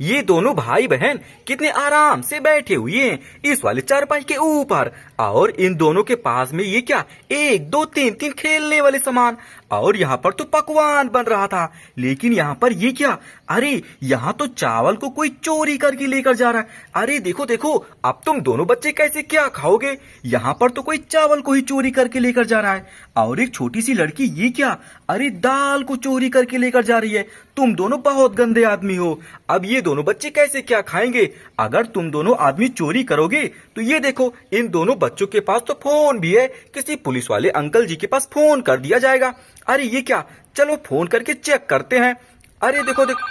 ये दोनों भाई बहन कितने आराम से बैठे हुए हैं इस वाले चारपाई के ऊपर। और इन दोनों के पास में ये क्या, एक दो तीन तीन खेलने वाले सामान। और यहाँ पर तो पकवान बन रहा था, लेकिन यहाँ पर ये क्या, अरे यहाँ तो चावल को कोई चोरी करके लेकर जा रहा है। अरे देखो देखो, अब तुम दोनों बच्चे कैसे क्या खाओगे? यहाँ पर तो कोई चावल को ही चोरी करके लेकर जा रहा है। और एक छोटी सी लड़की ये क्या, अरे दाल को चोरी करके लेकर जा रही है। तुम दोनों बहुत गंदे आदमी हो। अब ये दोनों बच्चे कैसे क्या खाएंगे? अगर तुम दोनों आदमी चोरी करोगे तो ये देखो, इन दोनों बच्चों के पास तो फोन भी है, किसी पुलिस वाले अंकल जी के पास फोन कर दिया जाएगा। अरे ये क्या, चलो फोन करके चेक करते हैं। अरे देखो देखो,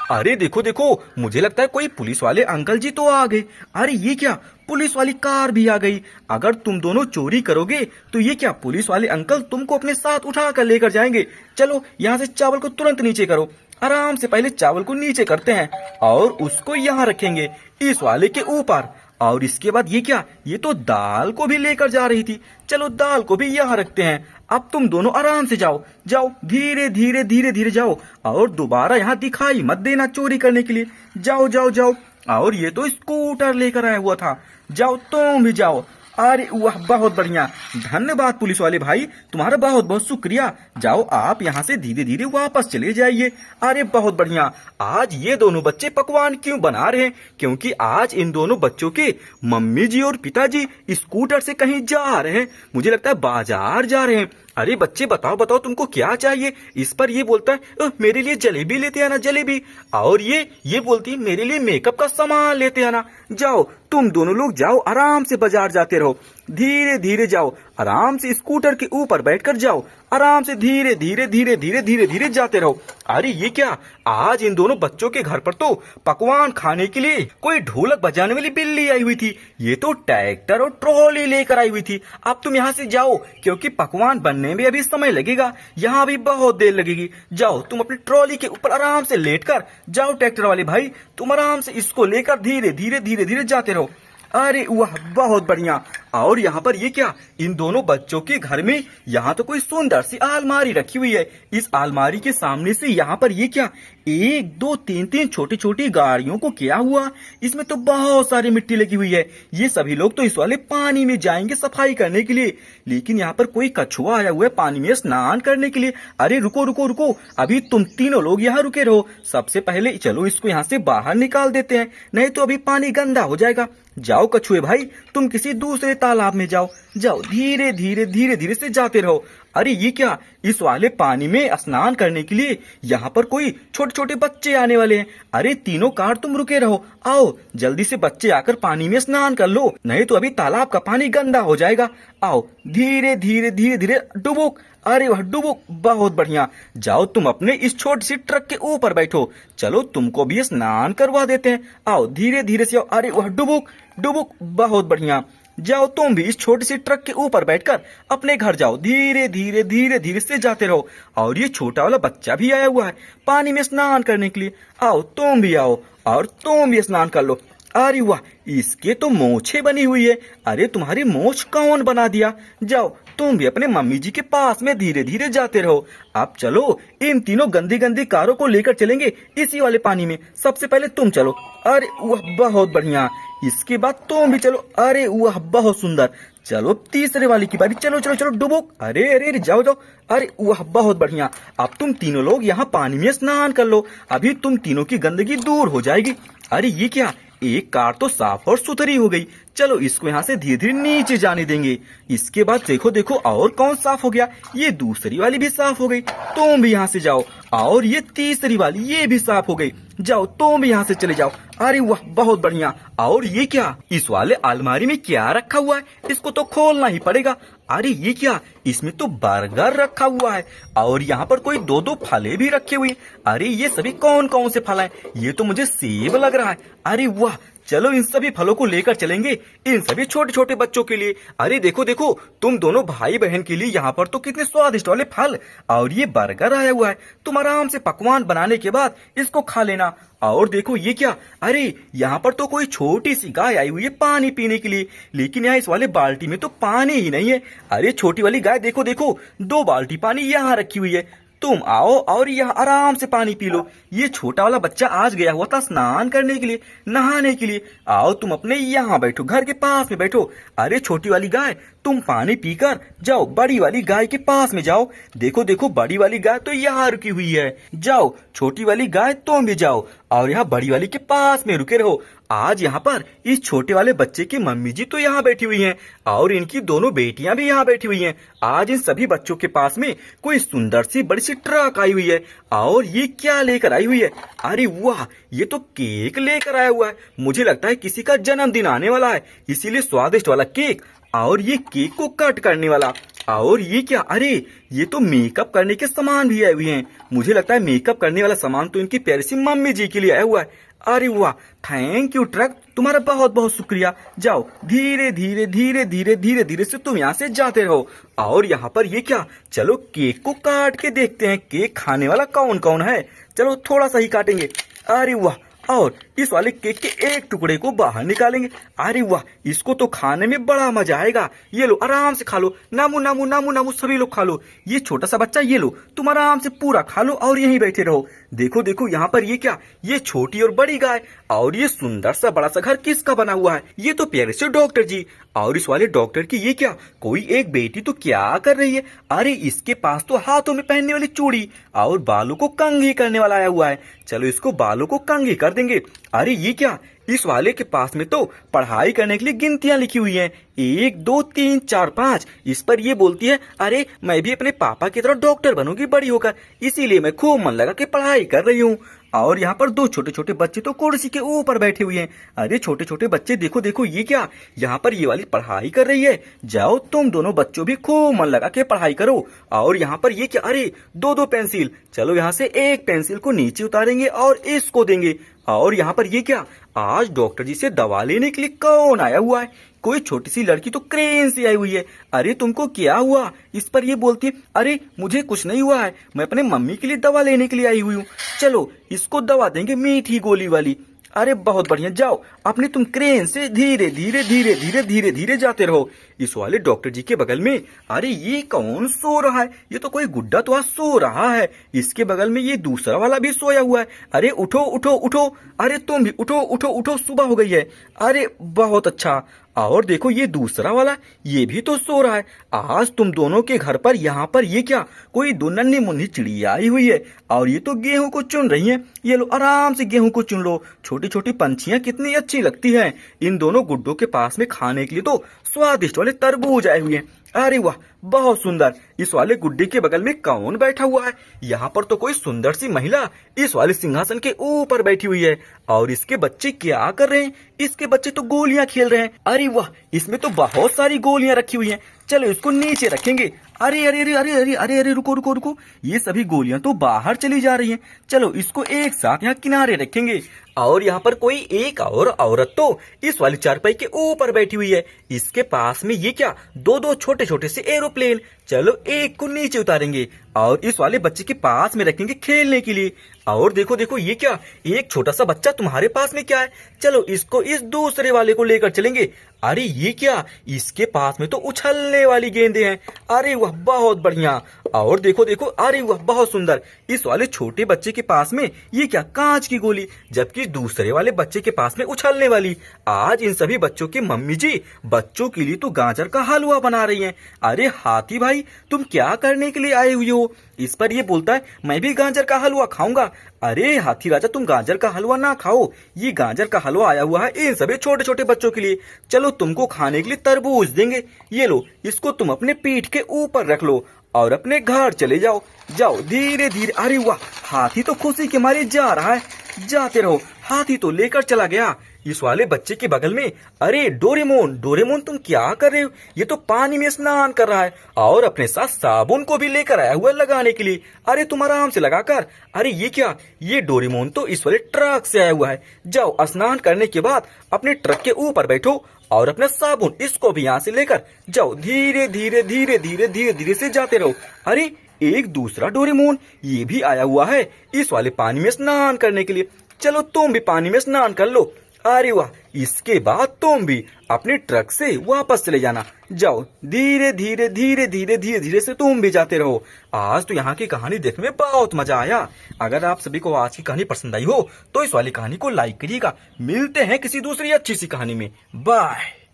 अरे देखो देखो, मुझे लगता है कोई पुलिस वाले अंकल जी तो आ गए। अरे ये क्या, पुलिस वाली कार भी आ गई। अगर तुम दोनों चोरी करोगे तो ये क्या, पुलिस वाले अंकल तुमको अपने साथ उठा कर लेकर जाएंगे। चलो यहाँ से चावल को तुरंत नीचे करो। आराम से पहले चावल को नीचे करते हैं और उसको यहाँ रखेंगे इस वाले के ऊपर। और इसके बाद ये क्या, ये तो दाल को भी लेकर जा रही थी। चलो दाल को भी यहाँ रखते हैं। अब तुम दोनों आराम से जाओ जाओ, धीरे धीरे धीरे धीरे जाओ और दोबारा यहाँ दिखाई मत देना चोरी करने के लिए। जाओ जाओ जाओ। और ये तो स्कूटर लेकर आया हुआ था, जाओ तुम भी जाओ। अरे वाह, बहुत बढ़िया, धन्यवाद पुलिस वाले भाई, तुम्हारा बहुत बहुत शुक्रिया। जाओ आप यहाँ से धीरे धीरे वापस चले जाइए। अरे बहुत बढ़िया। आज ये दोनों बच्चे पकवान क्यों बना रहे हैं? क्योंकि आज इन दोनों बच्चों के मम्मी जी और पिताजी स्कूटर से कहीं जा रहे हैं। मुझे लगता है बाजार जा रहे हैं। अरे बच्चे बताओ बताओ, तुमको क्या चाहिए? इस पर ये बोलता है मेरे लिए जलेबी लेते आना, जलेबी। और ये बोलती है मेरे लिए मेकअप का सामान लेते आना। जाओ तुम दोनों लोग जाओ, आराम से बाजार जाते रहो, धीरे धीरे जाओ, आराम से स्कूटर के ऊपर बैठकर जाओ, आराम से धीरे धीरे धीरे धीरे धीरे धीरे जाते रहो। अरे ये क्या, आज इन दोनों बच्चों के घर पर तो पकवान खाने के लिए कोई ढोलक बजाने वाली बिल्ली आई हुई थी। ये तो ट्रैक्टर और ट्रॉली लेकर आई हुई थी। अब तुम यहाँ से जाओ, क्योंकि पकवान बनने में अभी समय लगेगा, यहाँ भी बहुत देर लगेगी। जाओ तुम अपनी ट्रॉली के ऊपर आराम से लेटकर जाओ। ट्रैक्टर वाले भाई तुम आराम से इसको लेकर धीरे धीरे धीरे धीरे जाते रहो। अरे वाह, बहुत बढ़िया। और यहाँ पर ये क्या, इन दोनों बच्चों के घर में यहाँ तो कोई सुंदर सी अलमारी रखी हुई है। इस अलमारी के सामने से यहाँ पर ये क्या, एक दो तीन तीन छोटी छोटी गाड़ियों को क्या हुआ? इसमें तो बहुत सारी मिट्टी लगी हुई है। ये सभी लोग तो इस वाले पानी में जाएंगे सफाई करने के लिए, लेकिन यहाँ पर कोई कछुआ आया हुआ है पानी में स्नान करने के लिए। अरे रुको रुको रुको, अभी तुम तीनों लोग यहाँ रुके रहो। सबसे पहले चलो इसको यहाँ से बाहर निकाल देते हैं, नहीं तो अभी पानी गंदा हो जाएगा। जाओ कछुए भाई, तुम किसी दूसरे तालाब में जाओ। जाओ धीरे धीरे धीरे धीरे से जाते रहो। अरे ये क्या, इस वाले पानी में स्नान करने के लिए यहाँ पर कोई छोटे छोटे बच्चे आने वाले हैं। अरे तीनों कार तुम रुके रहो, आओ जल्दी से बच्चे आकर पानी में स्नान कर लो, नहीं तो अभी तालाब का पानी गंदा हो जाएगा। आओ धीरे धीरे धीरे धीरे डुबुक। अरे वह डुबुक, बहुत बढ़िया। जाओ तुम अपने इस छोटी सी ट्रक के ऊपर बैठो, चलो तुमको भी स्नान करवा देते हैं। आओ धीरे धीरे से आओ। अरे वह डुबुक डुबुक, बहुत बढ़िया। जाओ तुम भी इस छोटी सी ट्रक के ऊपर बैठकर अपने घर जाओ, धीरे धीरे धीरे धीरे से जाते रहो। और ये छोटा वाला बच्चा भी आया हुआ है पानी में स्नान करने के लिए। आओ तुम भी आओ और तुम भी स्नान कर लो। अरे वाह, इसके तो मोछे बनी हुई है। अरे तुम्हारी मोछ कौन बना दिया? जाओ तुम भी अपने मम्मी जी के पास में धीरे धीरे जाते रहो। अब चलो इन तीनों गंदी गंदी कारों को लेकर चलेंगे इसी वाले पानी में। सबसे पहले तुम चलो। अरे वाह, बहुत बढ़िया। इसके बाद तुम भी चलो। अरे वाह, बहुत सुंदर। चलो तीसरे वाली की बारी। चलो चलो चलो डुबो। अरे अरे जाओ जाओ। अरे वाह, बहुत बढ़िया। अब तुम तीनों लोग यहाँ पानी में स्नान कर लो, अभी तुम तीनों की गंदगी दूर हो जाएगी। अरे ये क्या, एक कार तो साफ और सुथरी हो गई। चलो इसको यहाँ से धीरे धीरे नीचे जाने देंगे। इसके बाद देखो देखो और कौन साफ हो गया, ये दूसरी वाली भी साफ हो गई। तुम भी यहाँ से जाओ। और ये तीसरी वाली, ये भी साफ हो गई। जाओ तुम भी यहाँ से चले जाओ। अरे वाह, बहुत बढ़िया। और ये क्या, इस वाले अलमारी में क्या रखा हुआ है? इसको तो खोलना ही पड़ेगा। अरे ये क्या, इसमें तो बर्गर रखा हुआ है और यहाँ पर कोई दो दो फले भी रखे हुए। अरे ये सभी कौन कौन से फल हैं? ये तो मुझे सेब लग रहा है। अरे वाह, चलो इन सभी फलों को लेकर चलेंगे इन सभी छोटे छोटे बच्चों के लिए। अरे देखो देखो, तुम दोनों भाई बहन के लिए यहाँ पर तो कितने स्वादिष्ट वाले फल और ये बर्गर आया हुआ है। तुम आराम से पकवान बनाने के बाद इसको खा लेना। और देखो ये क्या, अरे यहाँ पर तो कोई छोटी सी गाय आई हुई है पानी पीने के लिए, लेकिन यहाँ इस वाले बाल्टी में तो पानी ही नहीं है। अरे छोटी वाली गाय, देखो देखो, दो बाल्टी पानी यहाँ रखी हुई है। तुम आओ और यहाँ आराम से पानी पी लो। ये छोटा वाला बच्चा आज गया हुआ था स्नान करने के लिए, नहाने के लिए। आओ तुम अपने यहाँ बैठो, घर के पास में बैठो। अरे छोटी वाली गाय, तुम पानी पीकर जाओ बड़ी वाली गाय के पास में जाओ। देखो देखो, बड़ी वाली गाय तो यहाँ रुकी हुई है। जाओ छोटी वाली गाय तुम भी जाओ और यहाँ बड़ी वाली के पास में रुके रहो। आज यहाँ पर इस छोटे वाले बच्चे की मम्मी जी तो यहाँ बैठी हुई हैं और इनकी दोनों बेटियां भी यहाँ बैठी हुई हैं। आज इन सभी बच्चों के पास में कोई सुंदर सी बड़ी सी ट्रक आई हुई है और ये क्या लेकर आई हुई है? अरे वाह, ये तो केक लेकर आया हुआ है। मुझे लगता है किसी का जन्मदिन आने वाला है, इसीलिए स्वादिष्ट वाला केक। और ये केक को कट करने वाला। और ये क्या? अरे ये तो मेकअप करने के सामान भी आए हुए हैं। मुझे लगता है मेकअप करने वाला सामान तो इनकी प्यारी सी मम्मी जी के लिए आया हुआ है। अरे वाह, थैंक यू ट्रक, तुम्हारा बहुत बहुत शुक्रिया। जाओ धीरे धीरे धीरे धीरे धीरे धीरे से तुम यहाँ से जाते रहो। और यहाँ पर ये क्या? चलो केक को काट के देखते हैं केक खाने वाला कौन कौन है। चलो थोड़ा सा ही काटेंगे। अरे वाह, और इस वाले केक के एक टुकड़े को बाहर निकालेंगे। अरे वाह, इसको तो खाने में बड़ा मजा आएगा। ये लो आराम से खा लो, नामू नामू नामू नामू सभी लोग खा लो। ये छोटा सा बच्चा ये लो, तुम आराम से पूरा खा लो और यहीं बैठे रहो। देखो देखो, यहाँ पर ये क्या? ये छोटी और बड़ी गाय और ये सुंदर सा बड़ा सा घर किसका बना हुआ है? ये तो प्यारे से डॉक्टर जी। और इस वाले डॉक्टर की ये क्या? कोई एक बेटी तो क्या कर रही है? अरे इसके पास तो हाथों में पहनने वाली चूड़ी और बालों को कंघी करने वाला आया हुआ है। चलो इसको बालों को कंघी कर देंगे। अरे ये क्या? इस वाले के पास में तो पढ़ाई करने के लिए गिनतियां लिखी हुई हैं, 1 2 3 4 5। इस पर ये बोलती है, अरे मैं भी अपने पापा की तरह डॉक्टर बनूंगी बड़ी होकर, इसीलिए मैं खूब मन लगा के पढ़ाई कर रही हूँ। और यहाँ पर दो छोटे छोटे बच्चे तो कुर्सी के ऊपर बैठे हुए हैं। अरे छोटे छोटे बच्चे, देखो देखो, ये क्या? यहाँ पर ये वाली पढ़ाई कर रही है। जाओ तुम दोनों बच्चों भी खूब मन लगा के पढ़ाई करो। और यहाँ पर ये क्या? अरे दो दो पेंसिल। चलो यहाँ से एक पेंसिल को नीचे उतारेंगे और इसको देंगे। और यहाँ पर ये क्या? आज डॉक्टर जी से दवा लेने के लिए कौन आया हुआ है? कोई छोटी सी लड़की तो क्रेन से आई हुई है। अरे तुमको क्या हुआ? इस पर ये बोलती है, अरे मुझे कुछ नहीं हुआ है, मैं अपने मम्मी के लिए दवा लेने के लिए आई हुई हूँ। चलो इसको दवा देंगे, मीठी गोली वाली। अरे बहुत बढ़िया, जाओ अपने तुम क्रेन से धीरे धीरे धीरे धीरे धीरे धीरे जाते रहो। इस वाले डॉक्टर जी के बगल में, अरे ये कौन सो रहा है? ये तो कोई गुड्डा तो आज सो रहा है। इसके बगल में ये दूसरा वाला भी सोया हुआ है। अरे उठो उठो उठो, अरे तुम भी उठो उठो उठो, सुबह हो गई है। अरे बहुत अच्छा। और देखो ये दूसरा वाला, ये भी तो सो रहा है। आज तुम दोनों के घर पर यहाँ पर ये क्या? कोई दो नन्ही मुन्नी चिड़िया आई हुई है और ये तो गेहूं को चुन रही हैं। ये लो आराम से गेहूं को चुन लो। छोटी छोटी पंछियां कितनी अच्छी लगती हैं। इन दोनों गुड्डों के पास में खाने के लिए तो स्वादिष्ट वाले तरबूज आए हुए हैं। अरे वाह, बहुत सुंदर। इस वाले गुड्डे के बगल में कौन बैठा हुआ है? यहाँ पर तो कोई सुंदर सी महिला इस वाले सिंहासन के ऊपर बैठी हुई है। और इसके बच्चे क्या कर रहे हैं? इसके बच्चे तो गोलियां खेल रहे हैं। अरे वाह, इसमें तो बहुत सारी गोलियां रखी हुई हैं। चलो इसको नीचे रखेंगे। अरे अरे अरे अरे अरे अरे अरे, रुको रुको रुको, ये सभी गोलियां तो बाहर चली जा रही हैं। चलो इसको एक साथ यहाँ किनारे रखेंगे। और यहाँ पर कोई एक और औरत तो इस वाली चारपाई के ऊपर बैठी हुई है। इसके पास में ये क्या? दो दो छोटे छोटे से एरोप्लेन। चलो एक को नीचे उतारेंगे और इस वाले बच्चे के पास में रखेंगे खेलने के लिए। और देखो देखो, ये क्या? एक छोटा सा बच्चा तुम्हारे पास में क्या है? चलो इसको इस दूसरे वाले को लेकर चलेंगे। अरे ये क्या? इसके पास में तो उछलने वाली गेंदें हैं। अरे वाह, बहुत बढ़िया। और देखो देखो, अरे वाह, बहुत सुंदर। इस वाले छोटे बच्चे के पास में ये क्या? कांच की गोली, जबकि दूसरे वाले बच्चे के पास में उछलने वाली। आज इन सभी बच्चों की मम्मी जी बच्चों के लिए तो गाजर का हलवा बना रही हैं। अरे हाथी भाई, तुम क्या करने के लिए आए हुए हो? इस पर ये बोलता है, मैं भी गाजर का हलवा खाऊंगा। अरे हाथी राजा, तुम गाजर का हलवा ना खाओ, ये गाजर का हलवा आया हुआ है इन सभी छोटे छोटे बच्चों के लिए। चलो तुमको खाने के लिए तरबूज देंगे। ये लो, इसको तुम अपने पीठ के ऊपर रख लो और अपने घर चले जाओ। जाओ धीरे धीरे। अरे वाह, हाथी तो खुशी के मारे जा रहा है। जाते रहो। हाथी तो लेकर चला गया। इस वाले बच्चे के बगल में, अरे डोरेमोन, डोरेमोन तुम क्या कर रहे हो? ये तो पानी में स्नान कर रहा है और अपने साथ साबुन को भी लेकर आया हुआ लगाने के लिए। अरे तुम आराम से लगाकर। अरे ये क्या? ये डोरेमोन तो इस वाले ट्रक से आया हुआ है। जाओ स्नान करने के बाद अपने ट्रक के ऊपर बैठो और अपना साबुन इसको भी यहाँ से लेकर जाओ। धीरे धीरे धीरे धीरे धीरे धीरे से जाते रहो। अरे एक दूसरा डोरेमोन ये भी आया हुआ है इस वाले पानी में स्नान करने के लिए। चलो तुम भी पानी में स्नान कर लो। अरे वाह, इसके बाद तुम भी अपने ट्रक से वापस चले जाना। जाओ, धीरे धीरे धीरे धीरे धीरे धीरे से तुम भी जाते रहो। आज तो यहाँ की कहानी देखने में बहुत मजा आया। अगर आप सभी को आज की कहानी पसंद आई हो तो इस वाली कहानी को लाइक करिएगा। मिलते हैं किसी दूसरी अच्छी सी कहानी में। बाय।